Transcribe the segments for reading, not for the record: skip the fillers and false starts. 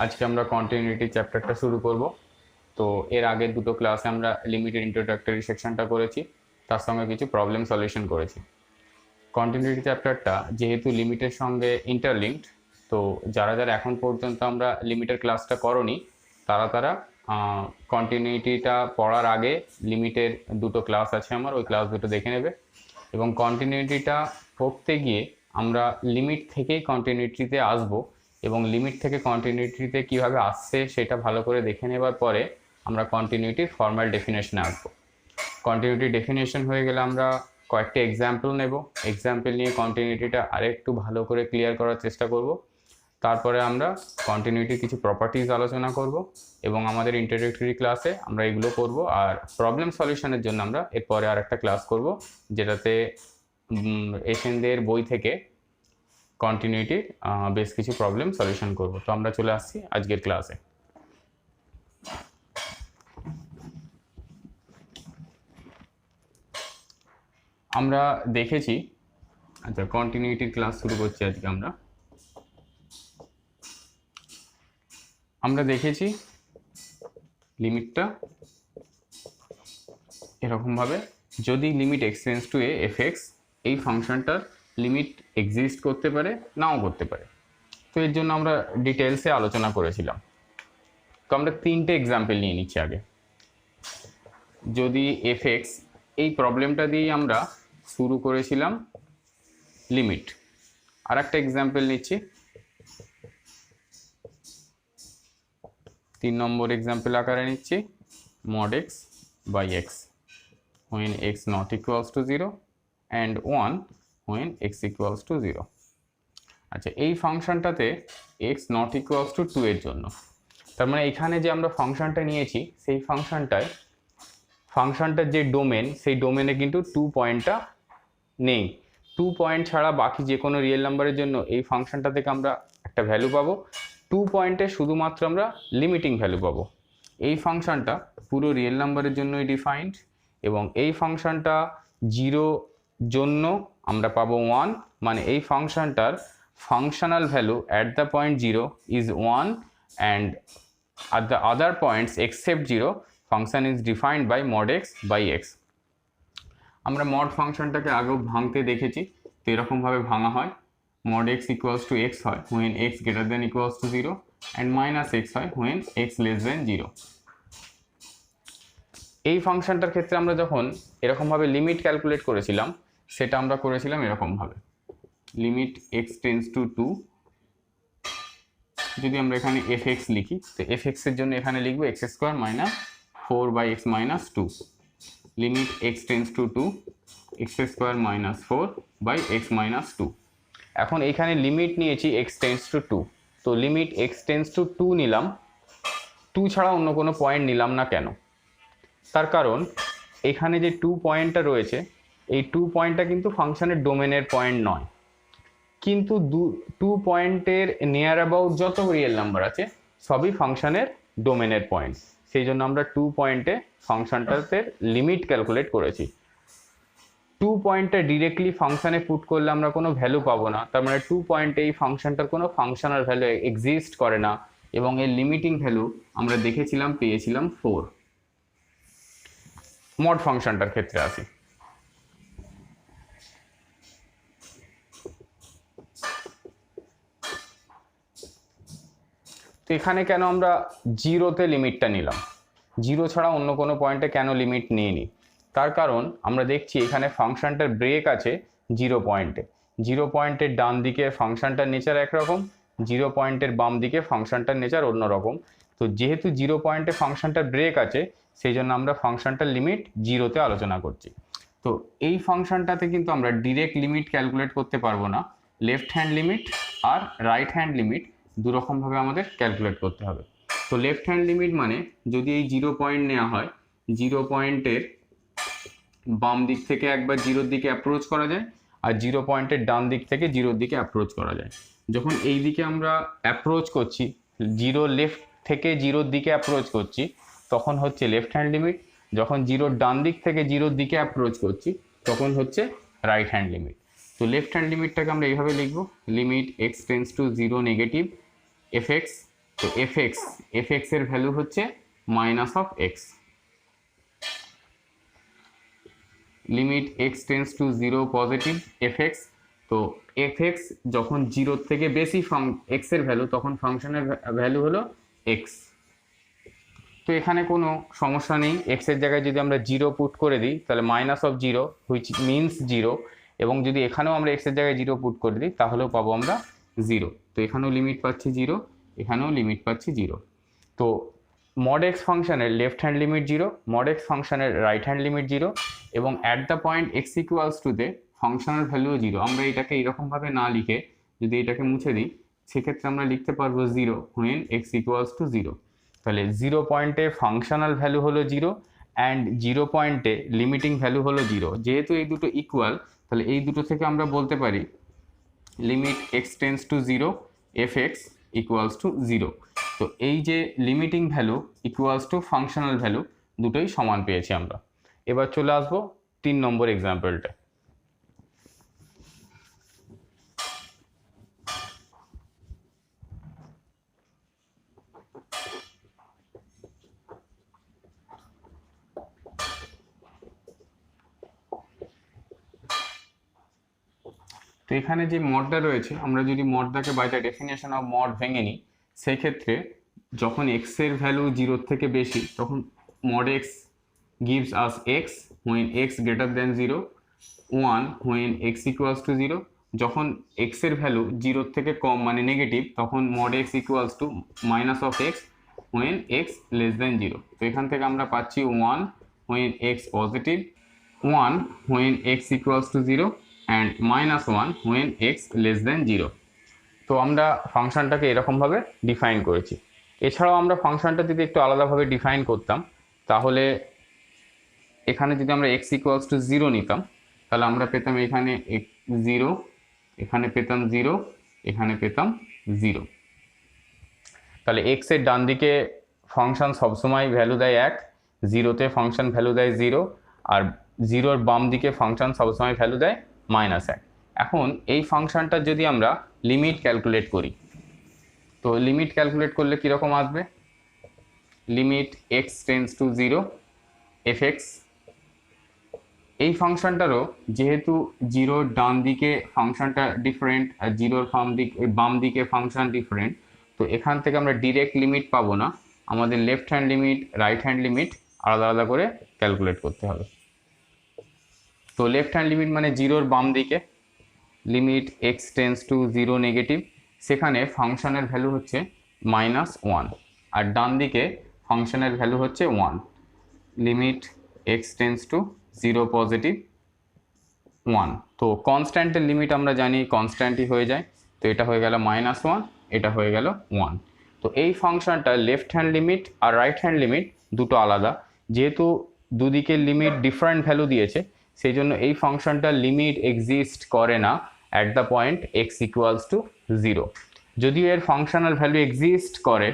আজকে আমরা কন্টিনিউটি চ্যাপ্টারটা শুরু করব। তো এর আগের দুটো ক্লাসে আমরা লিমিটেড ইন্ট্রোডাক্টরি সেকশনটা করেছি, তার সঙ্গে কিছু প্রবলেম সলিউশন করেছি। কন্টিনিউটি চ্যাপ্টারটা যেহেতু লিমিটের সঙ্গে ইন্টারলিঙ্কড, তো যারা যারা এখন পর্যন্ত আমরা লিমিটের ক্লাসটা করনি তারা কন্টিনিউটিটা পড়ার আগে লিমিটের দুটো ক্লাস আছে আমার, ওই ক্লাস দুটো দেখে নেবে। এবং কন্টিনিউটিটা পড়তে গিয়ে আমরা লিমিট থেকেই কন্টিনিউটিতে আসবো, এবং লিমিট থেকে কন্টিনিউটিতে কীভাবে আসছে সেটা ভালো করে দেখে নেবার পরে আমরা কন্টিনিউটির ফর্মাল ডেফিনেশনে আসবো। কন্টিনিউটি ডেফিনেশন হয়ে গেলে আমরা কয়েকটা এক্সাম্পল নেব, এক্সাম্পল নিয়ে কন্টিনিউটিটা আরেকটু ভালো করে ক্লিয়ার করার চেষ্টা করব। তারপরে আমরা কন্টিনিউটির কিছু প্রপার্টিজ আলোচনা করব, এবং আমাদের ইন্ট্রোডাক্টরি ক্লাসে আমরা এগুলো করব। আর প্রবলেম সলিউশনের জন্য আমরা এরপরে আর একটা ক্লাস করব, যেটাতে এশিয়ানদের বই থেকে কন্টিনিউটির বেশ কিছু প্রবলেম সলিউশন করব। তো আমরা চলে আসছি আজকের ক্লাসে। আমরা দেখেছি, আচ্ছা কন্টিনিউটির ক্লাস শুরু করছি আজকে। আমরা দেখেছি লিমিটটা এরকমভাবে, যদি limit X tends two A F x, এই ফাংশনটার লিমিট এক্সিস্ট করতে পারে, নাও করতে পারে। তো এর জন্য আমরা ডিটেলসে আলোচনা করেছিলাম। তো আমরা তিনটে এক্সাম্পল নিয়ে নিচ্ছি আগে। যদি এফ এক্স, এই প্রবলেমটা দিয়েই আমরা শুরু করেছিলাম লিমিট। আর একটা এক্সাম্পল নিচ্ছি, 3 নম্বর এক্সাম্পল আকারে নিচ্ছি, mod x by x when x not equals to 0 and 1 when x equals to 0। আচ্ছা, এই ফাংশনটাতে x not equals to 2 এর জন্য, তার মানে এখানে যে আমরা ফাংশনটা নিয়েছি সেই ফাংশনটার যে ডোমেন, সেই ডোমেনে কিন্তু 2 পয়েন্টটা নেই। 2 পয়েন্ট ছাড়া বাকি যে কোনো রিয়েল নাম্বারের জন্য এই ফাংশনটা থেকে আমরা একটা ভ্যালু পাবো। 2 পয়েন্টে শুধুমাত্র আমরা লিমিটিং ভ্যালু পাবো। এই ফাংশনটা পুরো রিয়েল নাম্বারের জন্যই ডিফাইন্ড, এবং এই ফাংশনটা 0 জন্য আমরা পাবো 1, মানে এই ফাংশনটার functional value at the point 0 is 1, and at the other points except 0 function is defined by mod x by x। আমরা মড ফাংশনটাকে আগেও ভাঙতে দেখেছি, তো এরকমভাবে ভাঙা হয়। mod x equals to x হয় when x greater than equals to 0, and minus x হয় when x less than 0। এই ফাংশনটার ক্ষেত্রে আমরা যখন এরকমভাবে লিমিট ক্যালকুলেট করেছিলাম, সেটা আমরা করেছিলাম এরকমভাবে, লিমিট x টেন্ডস টু 2। যদি আমরা এখানে এফ এক্স লিখি, তো এফ এক্সের জন্য এখানে লিখবো X square minus 4 by X minus 2, limit X tends to 2, X square minus 4 by X minus 2। এখন এখানে লিমিট নিয়েছি এক্স টেন্ডস টু 2, তো লিমিট এক্স টেন্ডস টু 2 নিলাম, 2 ছাড়া অন্য কোনো পয়েন্ট নিলাম না কেন? তার কারণ এখানে যে 2 পয়েন্টটা রয়েছে, এই 2 পয়েন্টটা কিন্তু ফাংশনের ডোমেনের পয়েন্ট নয়, কিন্তু 2 পয়েন্টের নিয়ার অ্যাবাউট যত রিয়েল নাম্বার আছে সবই ফাংশনের ডোমেনের পয়েন্ট। সেই জন্য আমরা 2 পয়েন্টে ফাংশনটাতে লিমিট ক্যালকুলেট করেছি। 2 পয়েন্টটা ডিরেক্টলি ফাংশনে পুট করলে আমরা কোনো ভ্যালু পাবো না, তার মানে 2 পয়েন্টে এই ফাংশনটার কোনো ফাংশনাল ভ্যালু এক্সিস্ট করে না, এবং এর লিমিটিং ভ্যালু আমরা দেখেছিলাম, পেয়েছিলাম 4। মড ফাংশনটার ক্ষেত্রে আসি। তো এখানে কেন আমরা 0তে লিমিটটা নিলাম, 0 ছাড়া অন্য কোনো পয়েন্টে কেন লিমিট নিইনি? তার কারণ আমরা দেখছি এখানে ফাংশনটার ব্রেক আছে 0 পয়েন্টে। 0 পয়েন্টের ডান দিকে ফাংশনটার নেচার একরকম, 0 পয়েন্টের বাম দিকে ফাংশনটার নেচার অন্যরকম। তো যেহেতু 0 পয়েন্টে ফাংশনটার ব্রেক আছে, সেই জন্য আমরা ফাংশনটার লিমিট 0তে আলোচনা করছি। তো এই ফাংশনটাতে কিন্তু আমরা ডিরেক্ট লিমিট ক্যালকুলেট করতে পারবো না, লেফট হ্যান্ড লিমিট আর রাইট হ্যান্ড লিমিট দুরকমভাবে আমাদের ক্যালকুলেট করতে হবে। তো লেফট হ্যান্ড লিমিট মানে যদি এই 0 পয়েন্ট নেওয়া হয়, 0 পয়েন্টের বাম দিক থেকে একবার 0-র দিকে অ্যাপ্রোচ করা যায়, আর 0 পয়েন্টের ডান দিক থেকে 0-র দিকে অ্যাপ্রোচ করা যায়। যখন এই দিকে আমরা অ্যাপ্রোচ করছি, 0 লেফট থেকে 0-র দিকে অ্যাপ্রোচ করছি, তখন হচ্ছে লেফট হ্যান্ড লিমিট। যখন 0-র ডান দিক থেকে 0-র দিকে অ্যাপ্রোচ করছি, তখন হচ্ছে রাইট হ্যান্ড লিমিট। তো লেফট হ্যান্ড লিমিটটাকে আমরা এইভাবে লিখব, limit X tends two 0 negative F x তো এফ এক্স এর ভ্যালু হচ্ছে minus of x. Limit x tends two zero positive f x. তো এফ এক্স যখন জিরোর থেকে বেশি এক্স এর ভ্যালু, তখন ফাংশনের ভ্যালু হলো এক্স। তো এখানে কোনো সমস্যা নেই, এক্স এর জায়গায় যদি আমরা জিরো পুট করে দিই তাহলে minus of zero which means zero, এবং যদি এখানেও আমরা এক্স এর জায়গায় জিরো পুট করে দিই তাহলেও পাবো আমরা জিরো। তো এখানেও লিমিট পাচ্ছি জিরো, এখানেও লিমিট পাচ্ছি জিরো। তো মড এক্স ফাংশনের left hand limit zero, mod x ফাংশনের রাইট হ্যান্ড লিমিট জিরো, এবং at the point x equals টুতে ফাংশনের ভ্যালুও জিরো। আমরা এটাকে এরকমভাবে না লিখে যদি এটাকে মুছে দিই, সেক্ষেত্রে আমরা লিখতে পারবো zero when x equals to zero. তাহলে 0 পয়েন্টে ফাংশনাল ভ্যালু হলো জিরো অ্যান্ড 0 পয়েন্টে লিমিটিং ভ্যালু হলো জিরো। যেহেতু এই দুটো ইকুয়াল, তাহলে এই দুটো থেকে আমরা বলতে পারি limit x tends two zero F x equals to zero. তো এই যে limiting value equals to functional value, দুটোই সমান পেয়েছি আমরা। এবার চলে আসবো 3 নম্বর এক্সাম্পলটা। তো এখানে যে মডটা রয়েছে, আমরা যদি মডটাকে by the definition of mod ভেঙে নিই, সেক্ষেত্রে যখন এক্স এর ভ্যালু জিরোর থেকে বেশি তখন mod x gives us x when x greater than 0, 1 when x equals to 0। যখন x এর ভ্যালু জিরোর থেকে কম মানে নেগেটিভ, তখন mod x equals to minus of x when x less than 0। তো এখান থেকে আমরা পাচ্ছি 1 when x positive, 1 when x equals to 0 and minus 1 when x less than 0। তো আমরা ফাংশনটাকে এরকমভাবে ডিফাইন করেছি। এছাড়াও আমরা ফাংশনটা যদি একটু আলাদাভাবে ডিফাইন করতাম, তাহলে এখানে যদি আমরা x ইকুয়ালস টু 0 নিতাম, তাহলে আমরা পেতাম এখানে 0, এখানে পেতাম 0, এখানে পেতাম 0। তাহলে x এর ডান দিকে ফাংশন সবসময় ভ্যালু দেয় 1, 0তে ফাংশন ভ্যালু দেয় 0, আর 0-র বাম দিকে ফাংশন সবসময় ভ্যালু দেয় -1। এখন এই ফাংশনটা যদি আমরা লিমিট ক্যালকুলেট করি, তো লিমিট ক্যালকুলেট করলে কীরকম আসবে? Limit x tends to 0 F x. এই ফাংশনটারও যেহেতু জিরোর ডান দিকে ফাংশনটা ডিফারেন্ট আর জিরোর বাম দিকে ফাংশন ডিফারেন্ট, তো এখান থেকে আমরা ডিরেক্ট লিমিট পাবো না, আমাদের left hand limit right hand limit আলাদা আলাদা করে ক্যালকুলেট করতে হবে। তো লেফট হ্যান্ড লিমিট মানে জিরোর বাম দিকে limit x tends two 0 negative, সেখানে ফাংশনের ভ্যালু হচ্ছে -1, আর ডান দিকে ফাংশনের ভ্যালু হচ্ছে 1, limit x tends two 0 positive 1। তো কনস্ট্যান্টের লিমিট আমরা জানি কনস্ট্যান্টই হয়ে যায়, তো এটা হয়ে গেল -1, এটা হয়ে গেল 1। তো এই ফাংশনটা লেফট হ্যান্ড লিমিট আর রাইট হ্যান্ড লিমিট দুটো আলাদা, যেহেতু দুদিকের লিমিট ডিফারেন্ট ভ্যালু দিয়েছে, সেই জন্য এই ফাংশনটার লিমিট এক্সিস্ট করে না at the point x equals to 0। যদিও এর ফাংশনাল ভ্যালু এক্সিস্ট করে,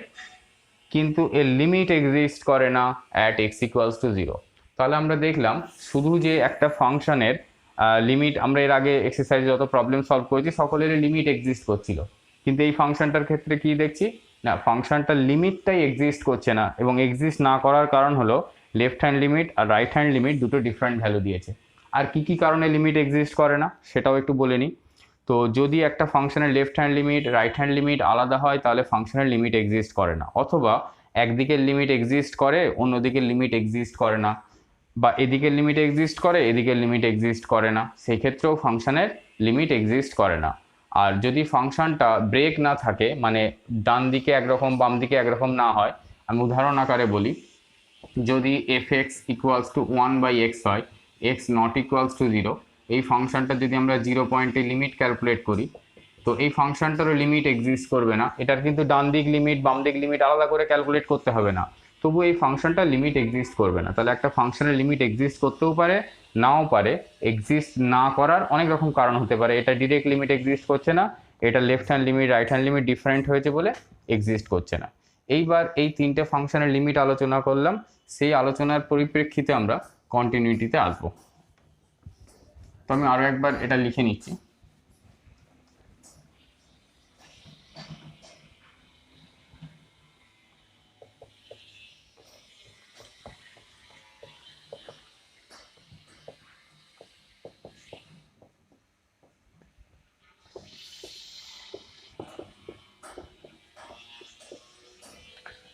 কিন্তু এর লিমিট এক্সিস্ট করে না অ্যাট এক্স ইকুয়ালস টু 0। তাহলে আমরা দেখলাম শুধু যে একটা ফাংশনের লিমিট, আমরা এর আগে এক্সারসাইজে যত প্রবলেম সলভ করেছি সকলেরই লিমিট এক্সিস্ট করছিল, কিন্তু এই ফাংশনটার ক্ষেত্রে কি দেখছি না, ফাংশনটার লিমিটটাই এক্সিস্ট করছে না, এবং এক্সিস্ট না করার কারণ হলো লেফট হ্যান্ড লিমিট আর রাইট হ্যান্ড লিমিট দুটো ডিফারেন্ট ভ্যালু দিয়েছে। আর কি কি কারণে লিমিট এক্সিস্ট করে না সেটাও একটু বলে নিই। তো যদি একটা ফাংশনের left hand limit right hand limit আলাদা হয়, তাহলে ফাংশনের লিমিট এক্সিস্ট করে না, অথবা একদিকের লিমিট এক্সিস্ট করে অন্যদিকের লিমিট এক্সিস্ট করে না, বা এদিকের লিমিট এক্সিস্ট করে এদিকের লিমিট এক্সিস্ট করে না, সেই ক্ষেত্রেও ফাংশনের লিমিট এক্সিস্ট করে না। আর যদি ফাংশনটা ব্রেক না থাকে, মানে ডান দিকে একরকম বাম দিকে একরকম না হয়, আমি উদাহরণ আকারে বলি, যদি F x equals to 1/x হয়, এক্স নট ইকুয়ালস টু 0, এই ফাংশনটা যদি আমরা 0 পয়েন্টে লিমিট ক্যালকুলেট করি, তো এই ফাংশনটারও লিমিট এক্সিস্ট করবে না। এটার কিন্তু ডান দিক লিমিট বাম দিক লিমিট আলাদা করে ক্যালকুলেট করতে হবে না, তবু এই ফাংশনটা লিমিট এক্সিস্ট করবে না। তাহলে একটা ফাংশনের লিমিট এক্সিস্ট করতেও পারে, নাও পারে। এক্সিস্ট না করার অনেক রকম কারণ হতে পারে, এটা ডিরেক্ট লিমিট এক্সিস্ট করছে না, এটা left hand limit right hand limit different হয়েছে বলে এক্সিস্ট করছে না। এইবার এই তিনটে ফাংশনের লিমিট আলোচনা করলাম, সেই আলোচনার পরিপ্রেক্ষিতে আমরা কন্টিনিউটিতে আসবো। তো আমি আরও একবার এটা লিখে নিচ্ছি।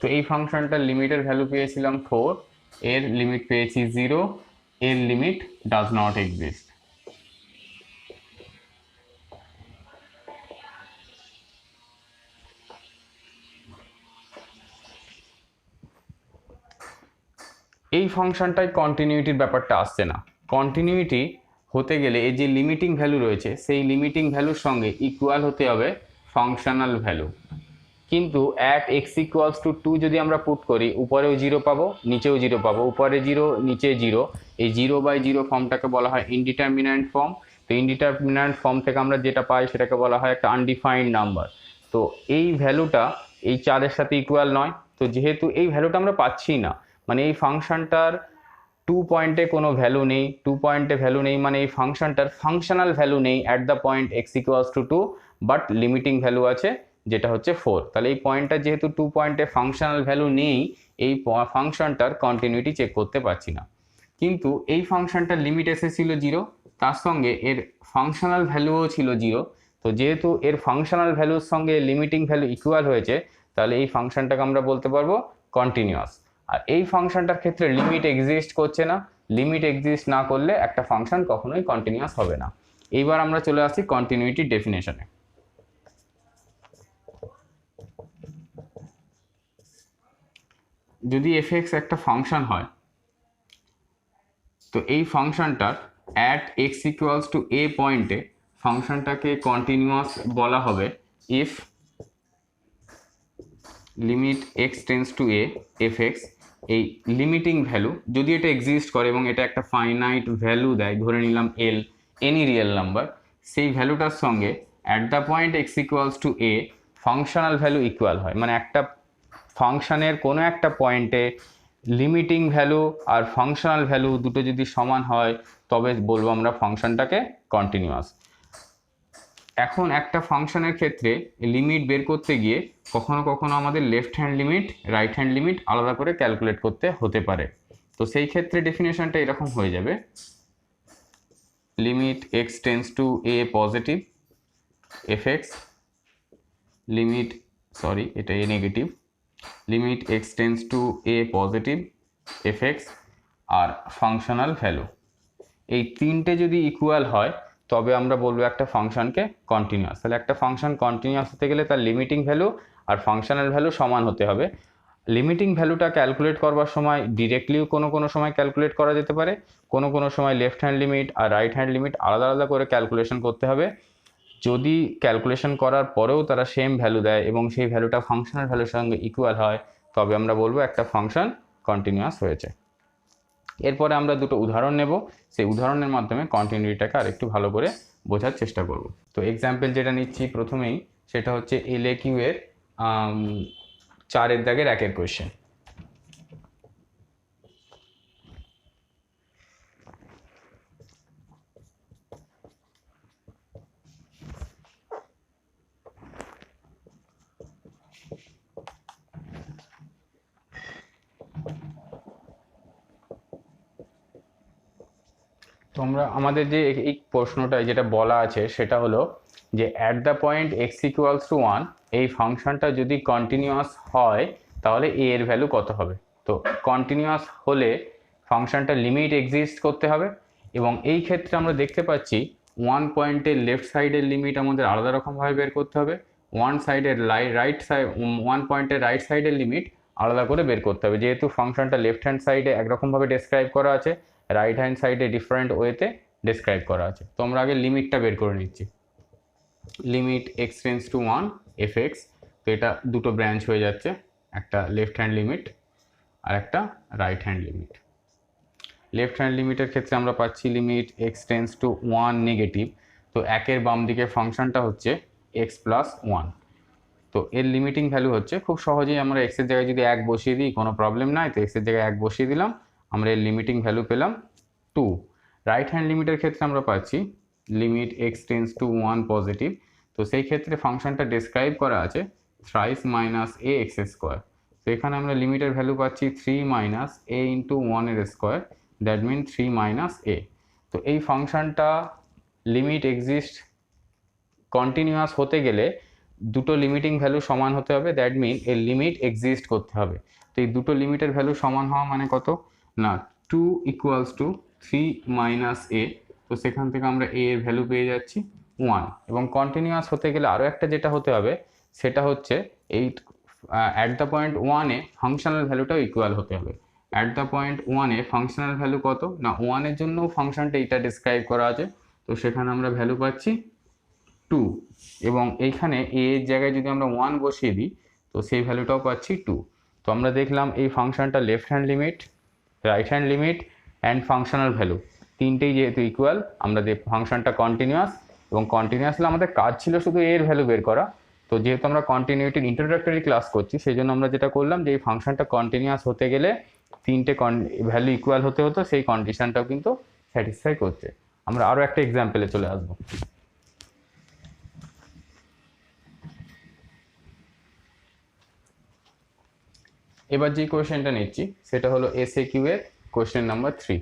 তো এই ফাংশনটার লিমিটের ভ্যালু পেয়েছিলাম 4, এর লিমিট পেয়েছি 0, এর লিমিট ডাজ নট এক্সিস্ট। এই ফাংশনটায় কন্টিনিউটির ব্যাপারটা আসছে না। কন্টিনিউটি হতে গেলে এই যে লিমিটিং ভ্যালু রয়েছে সেই লিমিটিং ভ্যালুর সঙ্গে ইকুয়াল হতে হবে ফাংশনাল ভ্যালু। কিন্তু অ্যাট এক্স ইকুয়ালস টু 2 যদি আমরা পুট করি, উপরেও 0 পাবো, নিচেও 0 পাবো, উপরে 0 নিচে 0, এই 0/0 ফর্মটাকে বলা হয় ইনডিটারমিনেন্ট ফর্ম। তো ইনডিটারমিনেন্ট ফর্ম থেকে আমরা যেটা পাই সেটাকে বলা হয় একটা আনডিফাইন্ড নাম্বার। তো এই ভ্যালুটা এই 4-এর সাথে ইকুয়াল নয়। তো যেহেতু এই ভ্যালুটা আমরা পাচ্ছি না, মানে এই ফাংশনটার 2 পয়েন্টে কোনো ভ্যালু নেই, 2 পয়েন্টে ভ্যালু নেই, মানে এই ফাংশনটার ফাংশনাল ভ্যালু নেই at the point x equals to 2, but limiting value আছে যেটা হচ্ছে 4। তাহলে এই পয়েন্টটা যেহেতু 2 পয়েন্টে ফাংশনাল ভ্যালু নেই, এই ফাংশনটার কন্টিনিউটি চেক করতে পারছি না। কিন্তু এই ফাংশনটার লিমিট এসেছিল 0, তার সঙ্গে এর ফাংশনাল ভ্যালুও ছিল 0। তো যেহেতু এর ফাংশনাল ভ্যালুর সঙ্গে লিমিটিং ভ্যালু ইকুয়াল হয়েছে, তাহলে এই ফাংশনটাকে আমরা বলতে পারবো কন্টিনিউয়াস। আর এই ফাংশনটার ক্ষেত্রে লিমিট এক্সিস্ট করছে না। লিমিট এক্সিস্ট না করলে একটা ফাংশন কখনোই কন্টিনিউয়াস হবে না। এইবার আমরা চলে আসি কন্টিনিউটি ডেফিনেশনে। যদি এফএক্স একটা ফাংশন হয়, তো এই ফাংশনটার অ্যাট এক্স ইকুয়ালস টু এ পয়েন্টে ফাংশনটাকে কন্টিনিউয়াস বলা হবে if limit x tends to A F x, এই লিমিটিং ভ্যালু যদি এটা এক্সিস্ট করে এবং এটা একটা ফাইনাইট ভ্যালু দেয়, ধরে নিলাম এল, এনি রিয়েল নাম্বার, সেই ভ্যালুটার সঙ্গে at the point x equals to A functional value equal হয়। মানে একটা ফাংশনের কোনো একটা পয়েন্টে লিমিটিং ভ্যালু আর ফাংশনাল ভ্যালু দুটো যদি সমান হয়, তবে বলবো আমরা ফাংশনটাকে কন্টিনিউয়াস। এখন একটা ফাংশনের ক্ষেত্রে লিমিট বের করতে গিয়ে কখনো কখনো আমাদের left hand limit, right hand limit আলাদা করে ক্যালকুলেট করতে হতে পারে। তো সেই ক্ষেত্রে ডেফিনেশনটা এরকম হয়ে যাবে, limit x tends to a positive f x, limit এটা a negative, limit x tends to a positive f x আর ফাংশনাল ভ্যালু। এই তিনটে যদি ইকুয়াল হয় তবে আমরা বলবো একটা ফাংশনকে কন্টিনিউয়াস। তাহলে একটা ফাংশন কন্টিনিউয়াস হতে গেলে তার লিমিটিং ভ্যালু আর ফাংশনাল ভ্যালু সমান হতে হবে। লিমিটিং ভ্যালুটা ক্যালকুলেট করবার সময় ডিরেক্টলিও কোনো সময় ক্যালকুলেট করা যেতে পারে, কোনো সময় লেফট হ্যান্ড লিমিট আর রাইট হ্যান্ড লিমিট আলাদা আলাদা করে ক্যালকুলেশন করতে হবে। যদি ক্যালকুলেশন করার পরেও তারা সেম ভ্যালু দেয় এবং সেই ভ্যালুটা ফাংশনাল ভ্যালুর সঙ্গে ইকুয়াল হয়, তবে আমরা বলবো একটা ফাংশন কন্টিনিউয়াস হয়েছে। এরপরে আমরা দুটো উদাহরণ নেব, সেই উদাহরণের মাধ্যমে কন্টিনিউটিটাকে আরেকটু ভালো করে বোঝার চেষ্টা করব। তো এক্সাম্পল যেটা নিচ্ছি প্রথমেই, সেটা হচ্ছে এলএকিউ এর 4-এর দাগের 1-এর কোয়েশ্চেন। তো আমরা আমাদের যে এই প্রশ্নটায় যেটা বলা আছে সেটা হলো যে at the point x equals to 1 এই ফাংশনটা যদি কন্টিনিউয়াস হয় তাহলে এ এর ভ্যালু কত হবে। তো কন্টিনিউয়াস হলে ফাংশনটা লিমিট এক্সিস্ট করতে হবে, এবং এই ক্ষেত্রে আমরা দেখতে পাচ্ছি 1 পয়েন্টের লেফট সাইডের লিমিট আমাদের আলাদা রকমভাবে বের করতে হবে, 1 পয়েন্টের রাইট সাইডের লিমিট আলাদা করে বের করতে হবে। যেহেতু ফাংশনটা লেফট হ্যান্ড সাইডে একরকমভাবে ডেসক্রাইব করা আছে, রাইট হ্যান্ড সাইডে ডিফারেন্ট ওয়েতে ডেসক্রাইব করা আছে। তো আমরা আগে লিমিটটা বের করে নিচ্ছি। Limit x tends to 1 F x, তো এটা দুটো ব্রাঞ্চ হয়ে যাচ্ছে, একটা লেফট হ্যান্ড লিমিট আর একটা right hand limit. Left hand লিমিটের ক্ষেত্রে আমরা পাচ্ছি limit x tends to 1 negative, তো 1-এর বাম দিকে ফাংশনটা হচ্ছে এক্স প্লাস 1। তো এর লিমিটিং ভ্যালু হচ্ছে, খুব সহজেই আমরা এক্সের জায়গায় যদি 1 বসিয়ে দিই কোনো প্রবলেম নাই, তো এক্সের জায়গায় 1 বসিয়ে দিলাম, আমরা এর লিমিটিং ভ্যালু পেলাম 2। রাইট হ্যান্ড লিমিটের ক্ষেত্রে আমরা পাচ্ছি limit x tends to 1 positive, তো সেই ক্ষেত্রে ফাংশনটা ডেসক্রাইব করা আছে thrice minus a x square. তো এখানে আমরা লিমিটের ভ্যালু পাচ্ছি 3 মাইনাস এ ইন্টু 1-এর square, that mean 3 minus a. তো এই ফাংশনটা লিমিট এক্সিস্ট কন্টিনিউয়াস হতে গেলে দুটো লিমিটিং ভ্যালু সমান হতে হবে, দ্যাট মিন এর লিমিট এক্সিস্ট করতে হবে। তো এই দুটো লিমিটের ভ্যালু সমান হওয়া মানে কত না 2 ইকুয়ালস টু 3 মাইনাস এ, তো সেখান থেকে আমরা এ এর ভ্যালু পেয়ে যাচ্ছি 1। এবং কন্টিনিউয়াস হতে গেলে আরও একটা যেটা হতে হবে সেটা হচ্ছে এই অ্যাট দ্য পয়েন্ট 1-এ ফাংশনাল ভ্যালুটাও ইকুয়াল হতে হবে। অ্যাট দ্য পয়েন্ট 1-এ ফাংশনাল ভ্যালু কত না 1-এর জন্যও ফাংশনটা এটা ডিসক্রাইব করা আছে, তো সেখানে আমরা ভ্যালু পাচ্ছি 2, এবং এইখানে এ এর জায়গায় যদি আমরা 1 বসিয়ে দিই তো সেই ভ্যালুটাও পাচ্ছি 2। তো আমরা দেখলাম এই ফাংশনটা left hand limit, right hand limit and functional value তিনটেই যেহেতু ইকুয়াল, আমরা ফাংশনটা কন্টিনিউয়াস, এবং কন্টিনিউয়াসলি আমাদের কাজ ছিল শুধু এর ভ্যালু বের করা। তো যেহেতু আমরা কন্টিনিউটির ইন্ট্রোডাক্টরি ক্লাস করছি সেই জন্য আমরা যেটা করলাম যে এই ফাংশনটা কন্টিনিউয়াস হতে গেলে তিনটে ভ্যালু ইকুয়াল হতে হতো, সেই কন্ডিশনটাও কিন্তু স্যাটিসফাই করছে। আমরা আরও একটা এক্সাম্পলে চলে আসবো। এবার যে কোয়েশ্চেনটা নিচ্ছি সেটা হলো এসএকিউ এর কোয়েশ্চেন নাম্বার 3।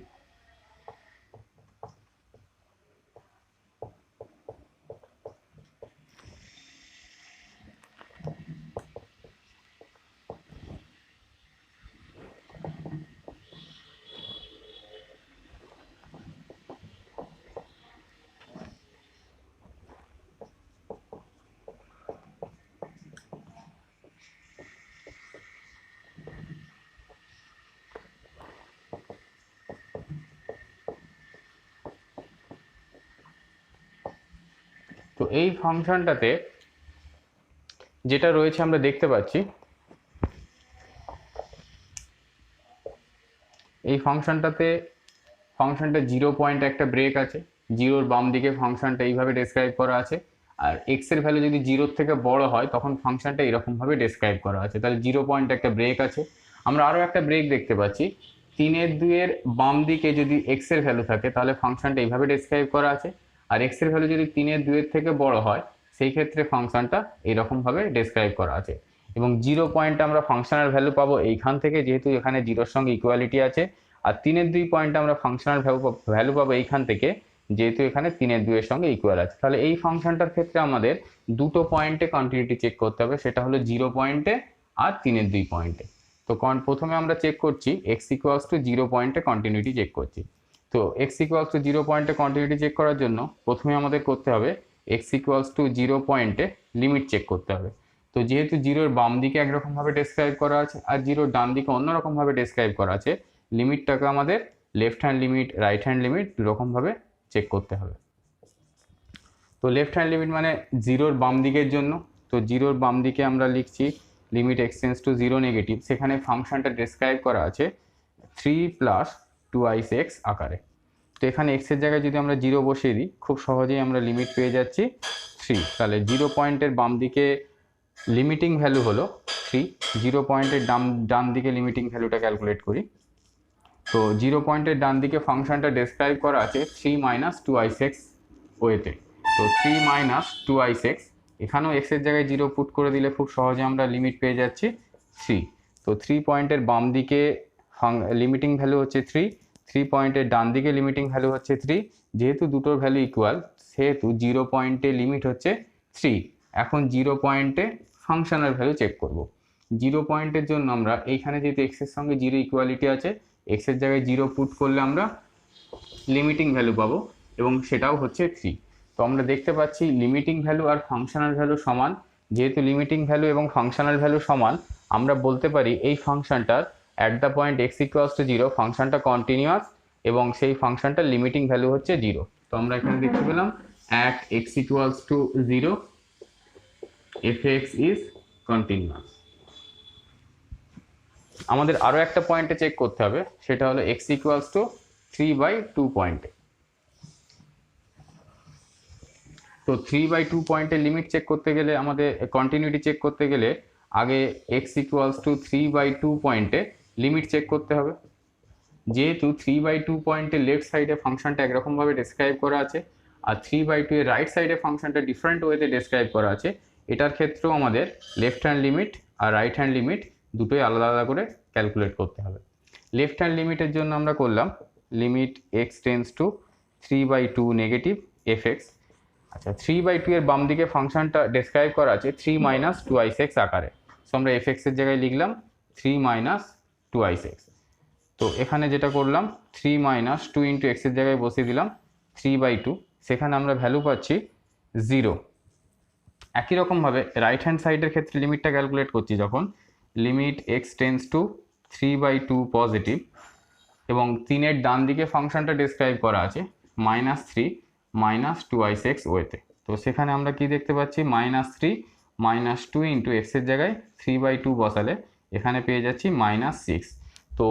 তো এই ফাংশনটাতে যেটা রয়েছে আমরা দেখতে পাচ্ছি এই ফাংশনটা 0 পয়েন্ট একটা ব্রেক আছে, জিরোর বাম দিকে ফাংশনটা এইভাবে ডেসক্রাইব করা আছে, আর এক্স এর ভ্যালু যদি 0 থেকে বড় হয় তখন ফাংশনটা এরকমভাবে ডেসক্রাইব করা আছে। তাহলে 0 পয়েন্ট একটা ব্রেক আছে। আমরা আরও একটা ব্রেক দেখতে পাচ্ছি 3/2 বাম দিকে যদি এক্স এর ভ্যালু থাকে তাহলে ফাংশনটা এইভাবে ডেসক্রাইব করা আছে, আর এক্স এর ভ্যালু যদি 3/2 থেকে বড় হয় সেই ক্ষেত্রে ফাংশনটা এরকমভাবে ডেসক্রাইব করা আছে। এবং 0 পয়েন্টে আমরা ফাংশনাল ভ্যালু পাবো এইখান থেকে, যেহেতু এখানে 0-র সঙ্গে ইকুয়ালিটি আছে, আর 3/2 পয়েন্টে আমরা ফাংশনাল ভ্যালু পাবো এইখান থেকে, যেহেতু এখানে 3/2 এর সঙ্গে ইকুয়াল আছে। তাহলে এই ফাংশনটার ক্ষেত্রে আমাদের দুটো পয়েন্টে কন্টিনিউটি চেক করতে হবে, সেটা হলো 0 পয়েন্টে আর 3/2 পয়েন্টে। তো প্রথমে আমরা চেক করছি এক্স ইকুয়ালস টু 0 পয়েন্টে কন্টিনিউটি চেক করছি। তো এক্স ইকুয়ালস টু 0 পয়েন্টে কন্টিনিউটি চেক করার জন্য প্রথমে আমাদের করতে হবে এক্স ইকুয়ালস টু 0 পয়েন্টে লিমিট চেক করতে হবে। তো যেহেতু 0-র বাম দিকে একরকমভাবে ডেসক্রাইব করা আছে আর 0-র ডান দিকে অন্যরকমভাবে ডেসক্রাইব করা আছে, লিমিটটাকে আমাদের left hand limit right hand limit দুরকমভাবে চেক করতে হবে। তো লেফট হ্যান্ড লিমিট মানে 0-র বাম দিকের জন্য, তো 0-র বাম দিকে আমরা লিখছি লিমিট এক্সটেন্স টু 0 নেগেটিভ, সেখানে ফাংশনটা ডেসক্রাইব করা আছে 3 + 2x আকারে। তো এখানে x এর জায়গায় যদি আমরা 0 বসিয়ে দিই খুব সহজেই আমরা লিমিট পেয়ে যাচ্ছি 3। তাহলে 0 পয়েন্টের বাম দিকে লিমিটিং ভ্যালু হলো 3, 0 পয়েন্টের ডান দিকে লিমিটিং ভ্যালুটা ক্যালকুলেট করি। তো 0 পয়েন্টের ডান দিকে ফাংশনটা ডেসক্রাইব করা আছে 3 - 2x ওয়েতে। তো 3 - 2x, এখানেও x এর জায়গায় 0 পুট করে দিলে খুব সহজে আমরা লিমিট পেয়ে যাচ্ছি 3। তো 3 পয়েন্টের বাম দিকে লিমিটিং ভ্যালু হচ্ছে 3, 3 পয়েন্টের ডান দিকে লিমিটিং ভ্যালু হচ্ছে 3। যেহেতু দুটোর ভ্যালু ইকুয়াল সেহেতু 0 পয়েন্টে লিমিট হচ্ছে 3। এখন 0 পয়েন্টে ফাংশনাল ভ্যালু চেক করব। 0 পয়েন্টের জন্য আমরা এইখানে যেহেতু x এর সঙ্গে 0 ইকুয়ালিটি আছে, x এর জায়গায় 0 পুট করলে আমরা লিমিটিং ভ্যালু পাবো, এবং সেটাও হচ্ছে 3। তো আমরা দেখতে পাচ্ছি লিমিটিং ভ্যালু আর ফাংশনাল ভ্যালু সমান। যেহেতু লিমিটিং ভ্যালু এবং ফাংশনাল ভ্যালু সমান, আমরা বলতে পারি এই ফাংশনটার at the point x equals to 0 ফাংশনটা কন্টিনিউয়াস, এবং সেই ফাংশনটার লিমিটিং ভ্যালু হচ্ছে 0। তো আমরা এখানে দেখতে পেলাম at x equals to 0 fx is continuous. আমাদের আরও একটা পয়েন্টে চেক করতে হবে, সেটা হলো x ইকুয়ালস টু 3/2 পয়েন্টে। তো 3/2 পয়েন্টের লিমিট চেক করতে গেলে আমাদের কন্টিনিউটি চেক করতে গেলে আগে x ইকুয়ালস টু 3/2 পয়েন্টে লিমিট চেক করতে হবে। যেহেতু 3/2 পয়েন্টের লেফট সাইডে ফাংশনটা একরকমভাবে ডেসক্রাইব করা আছে, আর 3/2 এর রাইট সাইডে ফাংশনটা ডিফারেন্ট ওয়েতে ডেসক্রাইব করা আছে, এটার ক্ষেত্রেও আমাদের লেফট হ্যান্ড লিমিট আর রাইট হ্যান্ড লিমিট দুটোই আলাদা আলাদা করে ক্যালকুলেট করতে হবে। লেফট হ্যান্ড লিমিটের জন্য আমরা করলাম limit x tends to 3/2 negative fx, আচ্ছা, 3/2 এর বাম দিকে ফাংশনটা ডেসক্রাইব করা আছে 3 মাইনাস 2x আকারে। সো আমরা fx এর জায়গায় লিখলাম 3 মাইনাস 2x। তো এখানে যেটা করলাম 3 মাইনাস 2 ইন্টু এক্স এর জায়গায় বসিয়ে দিলাম 3/2, সেখানে আমরা ভ্যালু পাচ্ছি 0। একই রকমভাবে রাইট হ্যান্ড সাইডের ক্ষেত্রে লিমিটটা ক্যালকুলেট করছি যখন, limit x tends two 3/2 positive, এবং 3-এর ডান দিকে ফাংশনটা ডেসক্রাইব করা আছে -3 মাইনাস 2x ওয়েতে। তো সেখানে আমরা কি দেখতে পাচ্ছি, -3 মাইনাস 2 ইন্টু এক্সের জায়গায় 3/2 বসালে এখানে পেয়ে যাচ্ছি -6। তো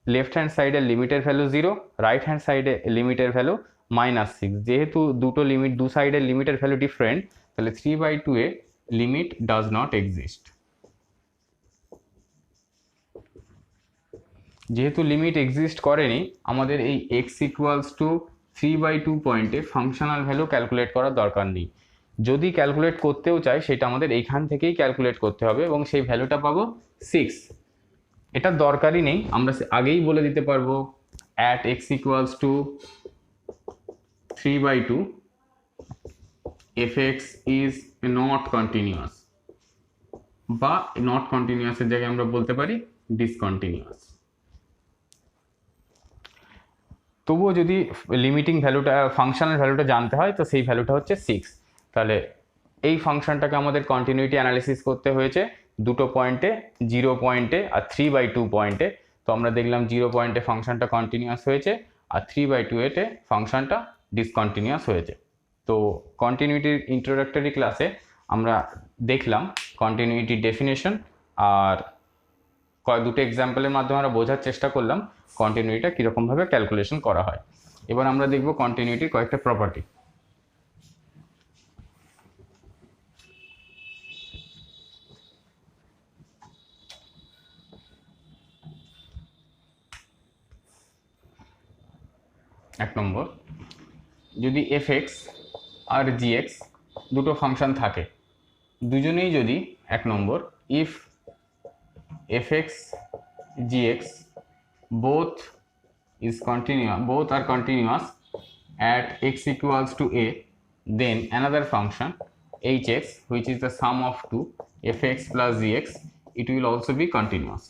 লেফট হ্যান্ড সাইডের লিমিটের ভ্যালু 0, রাইট হ্যান্ড সাইডে লিমিটের ভ্যালু -6। যেহেতু দুটো লিমিট, দু সাইডের লিমিটের ভ্যালু ডিফারেন্ট, তাহলে 3/2 এ লিমিট ডাজ নট এক্সিস্ট। যেহেতু লিমিট এক্সিস্ট করেনি, আমাদের এই x ইকুয়ালস টু 3/2 পয়েন্টে ফাংশনাল ভ্যালু ক্যালকুলেট করার দরকার নেই। যদি ক্যালকুলেট করতেও চাই সেটা আমাদের এইখান থেকেই ক্যালকুলেট করতে হবে এবং সেই ভ্যালুটা পাবো 6। এটা দরকারই নেই, আমরা আগেই বলে দিতে পারবো at x equals two 3/2 fx is not continuous, বা নট কন্টিনিউয়াসের জায়গায় আমরা বলতে পারি ডিসকন্টিনিউয়াস। তবুও যদি লিমিটিং ভ্যালুটা, ফাংশনাল ভ্যালুটা জানতে হয়, তো সেই ভ্যালুটা হচ্ছে 6। তাহলে এই ফাংশনটাকে আমাদের কন্টিনিউটি অ্যানালিসিস করতে হয়েছে দুটো পয়েন্টে, 0 পয়েন্টে আর 3/2 পয়েন্টে। তো আমরা দেখলাম 0 পয়েন্টে ফাংশনটা কন্টিনিউয়াস হয়েছে আর 3/2 এতে ফাংশনটা ডিসকন্টিনিউয়াস হয়েছে। তো কন্টিনিউটির ইন্ট্রোডাক্টরি ক্লাসে আমরা দেখলাম কন্টিনিউটির ডেফিনেশন, আর দুটো এক্সাম্পলের মাধ্যমে আমরা বোঝার চেষ্টা করলাম কন্টিনিউটিটা কীরকমভাবে ক্যালকুলেশন করা হয়। এবার আমরা দেখব কন্টিনিউটির কয়েকটা প্রপার্টি। এক নম্বর, যদি fx আর gx দুটো ফাংশন থাকে, দুজনেই যদি, এক নম্বর, if fx gx both are continuous at x equals to a, then another function hx, which is the sum of two fx plus gx, it will also be continuous.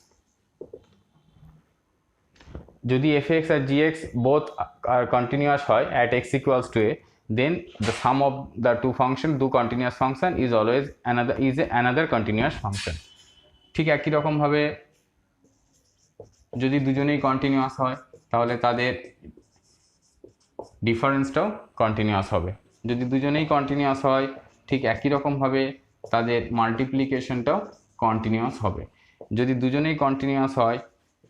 যদি fx আর gx both are continuous হয় at x equals to a, then the sum of the two function, two continuous function, is always another continuous function. ঠিক একই রকমভাবে যদি দুজনেই continuous হয় তাহলে তাদের ডিফারেন্সটাও কন্টিনিউয়াস হবে। যদি দুজনেই কন্টিনিউয়াস হয় ঠিক একই রকমভাবে তাদের মাল্টিপ্লিকেশনটাও কন্টিনিউয়াস হবে। যদি দুজনেই কন্টিনিউয়াস হয়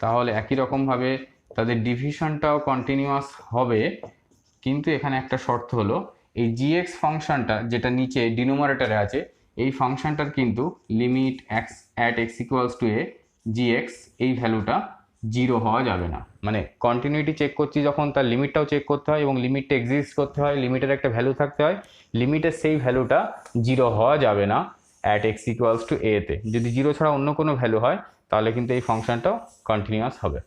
তাহলে একই রকমভাবে তাদের ডিভিশনটাও কন্টিনিউয়াস হবে, কিন্তু এখানে একটা শর্ত হলো, এই gx ফাংশনটা যেটা নিচে ডিনোমিনেটরে আছে, এই ফাংশনটার কিন্তু limit at x equals to a gx, এই ভ্যালুটা 0 হওয়া যাবে না। মানে কন্টিনিউটি চেক করছি যখন, তার লিমিটটাও চেক করতে হয় এবং লিমিটটা এক্সিস্ট করতে হয়, লিমিটের একটা ভ্যালু থাকতে হয়, লিমিটের সেই ভ্যালুটা 0 হওয়া যাবে না at x equals to a তে। যদি 0 ছাড়া অন্য কোনো ভ্যালু হয় তাহলে কিন্তু এই ফাংশনটাও কন্টিনিউয়াস হবে।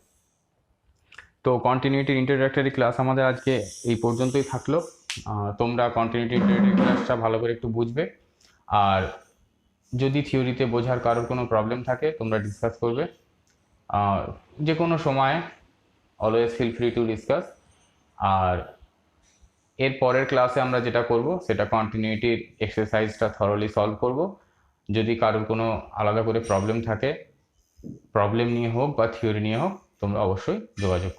তো কন্টিনিউটির ইন্ট্রোডাক্টরি ক্লাস আমাদের আজকে এই পর্যন্তই থাকলো। তোমরা কন্টিনিউটি ইন্ট্রোডাক্টরি ক্লাসটা ভালো করে একটু বুঝবে, আর যদি থিওরিতে বোঝার কারোর কোনো প্রবলেম থাকে তোমরা ডিসকাস করবে যে কোনো সময়, always feel free to discuss. আর এর পরের ক্লাসে আমরা যেটা করব সেটা কন্টিনিউটির এক্সারসাইজটা থরলি সলভ করব। যদি কারোর কোনো আলাদা করে প্রবলেম থাকে, প্রবলেম নিয়ে হোক বা থিওরি নিয়ে হোক, তোমরা অবশ্যই যোগাযোগ করবে।